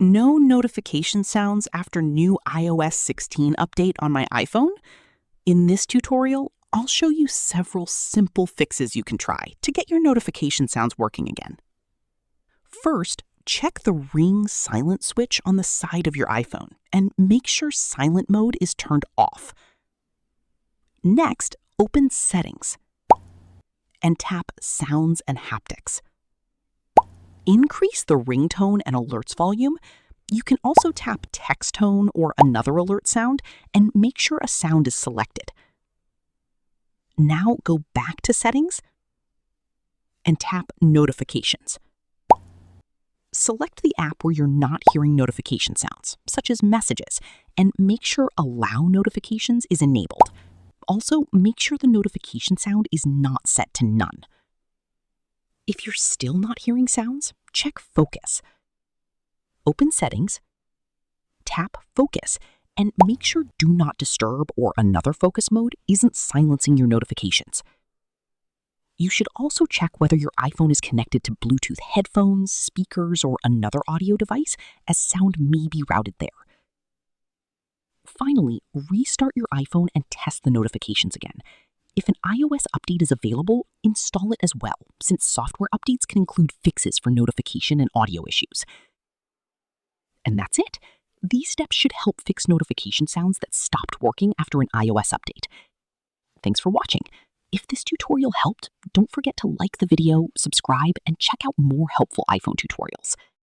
No notification sounds after new iOS 16 update on my iPhone? In this tutorial, I'll show you several simple fixes you can try to get your notification sounds working again. First, check the ring silent switch on the side of your iPhone and make sure silent mode is turned off. Next, open Settings and tap Sounds and Haptics. Increase the ringtone and alerts volume. You can also tap text tone or another alert sound and make sure a sound is selected. Now go back to Settings and tap Notifications. Select the app where you're not hearing notification sounds, such as messages, and make sure Allow Notifications is enabled. Also, make sure the notification sound is not set to none. If you're still not hearing sounds, check Focus. Open Settings, tap Focus, and make sure Do Not Disturb or another focus mode isn't silencing your notifications. You should also check whether your iPhone is connected to Bluetooth headphones, speakers, or another audio device, as sound may be routed there. Finally, restart your iPhone and test the notifications again. If an iOS update is available, install it as well, since software updates can include fixes for notification and audio issues. And that's it. These steps should help fix notification sounds that stopped working after an iOS update. Thanks for watching. If this tutorial helped, don't forget to like the video, subscribe, and check out more helpful iPhone tutorials.